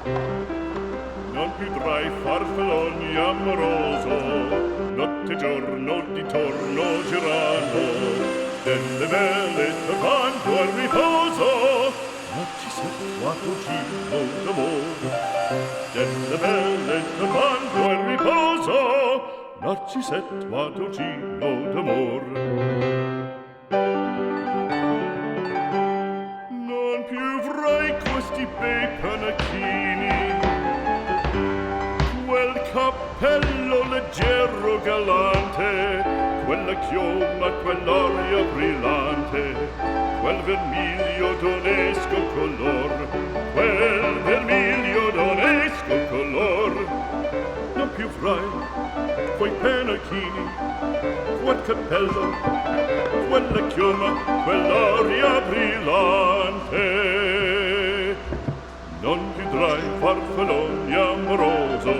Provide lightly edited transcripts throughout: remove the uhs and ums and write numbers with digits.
Non piudrai farfalloni amoroso, notte e giorno di torno girano, delle belle tornando al riposo, ma ci situato giro d'amore. Delle belle tornando al riposo, ma ci situato giro d'amor. Non più avrai questi bei panacchini, quel cappello leggero galante, quella chioma, quell'aria brillante, quel vermiglio d'onesco color, quel vermiglio d'onesco color. Non più avrai quei pennacchini, quel cappello, quella chioma, quell'aria brillante. Non più avrai farfalloni amoroso,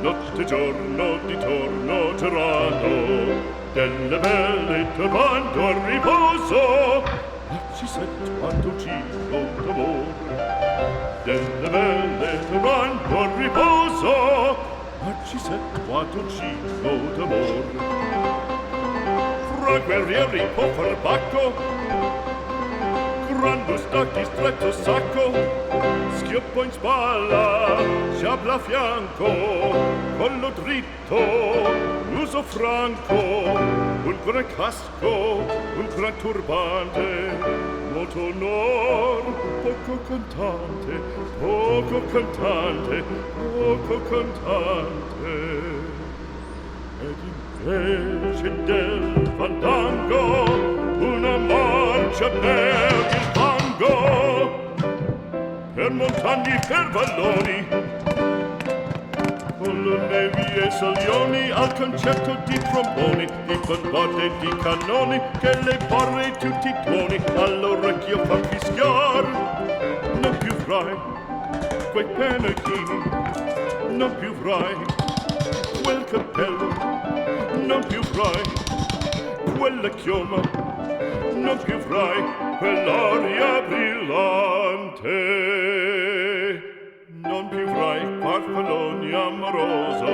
notte e giorno di torno girando, delle belle turbando al riposo, ma ci sento quanto giro d'amore. Delle belle turbando al riposo, ma ci sento quanto giro d'amore. Fra guerrieri può far bacco, grande stacchi, stretto sacco, schioppo in spalla, sciabla a fianco, collo dritto, l'uso franco, un gran casco, un gran turbante, molto onor, poco cantante, poco cantante, poco cantante. Ed invece del fandango una marcia per il fango, per montagne, per valloni, con le nevi e salioni, al concerto di tromboni, di bombardie e di cannoni, che le barre e tutti i tuoni all'orecchio fan fischiar. Non più avrai quei pennacchini, non più avrai quel cappello, non più avrai quella chioma, non più avrai quell'aria brillante. Non più avrai farfalloni amoroso,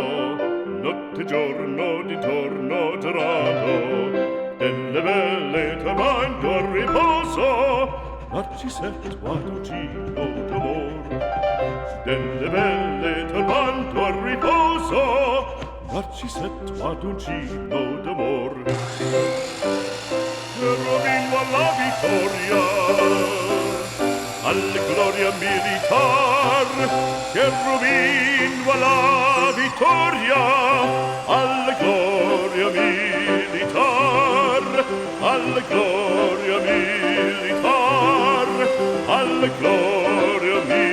notte e giorno di torno girando, delle belle turbando al riposo, ma ci situato giro d'amor. Delle belle turbando al riposo, ma ci situato giro d'amor. Rovino alla vittoria, alla gloria militar, che rovino alla vittoria, alla gloria militar, alla gloria militar, alla gloria militar.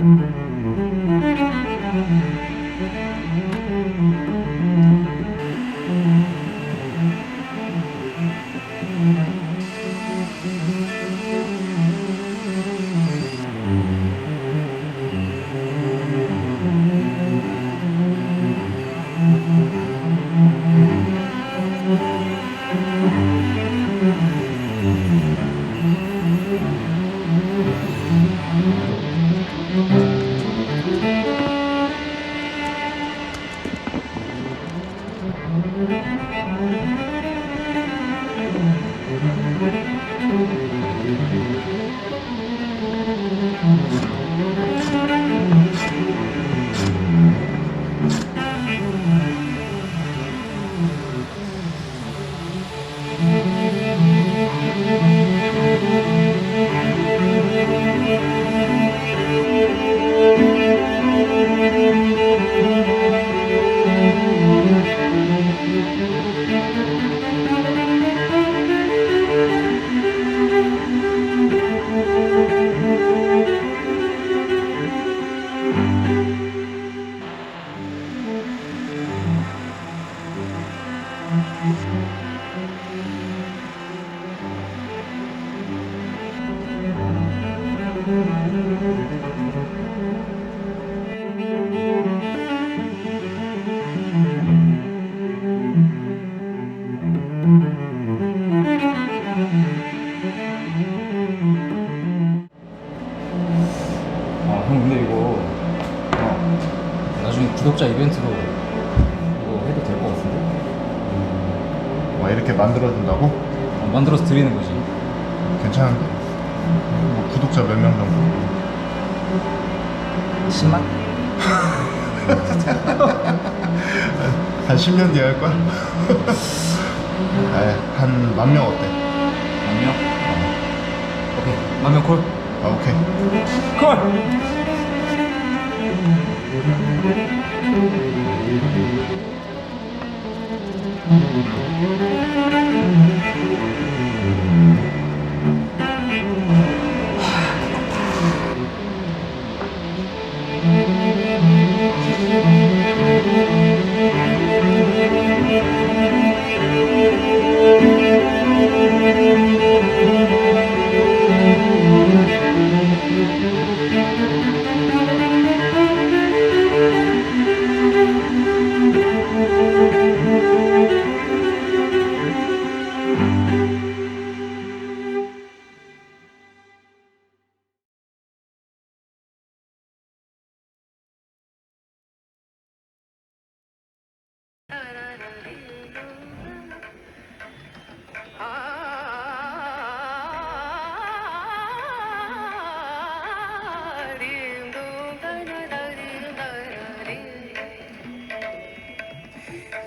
형 근데 이거 나중에 구독자 이벤트로 이거 해도 될 것 같은데? 와, 이렇게 만들어준다고? 만들어서 드리는 거지. 괜찮은데? 뭐 구독자 몇 명 정도? 10만? 한 10년 뒤에 할 거야? 한 10,000명 어때? 10,000명? 오케이, 10,000명 콜. 오케이. 콜!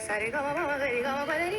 Sari gama gama gari gama gari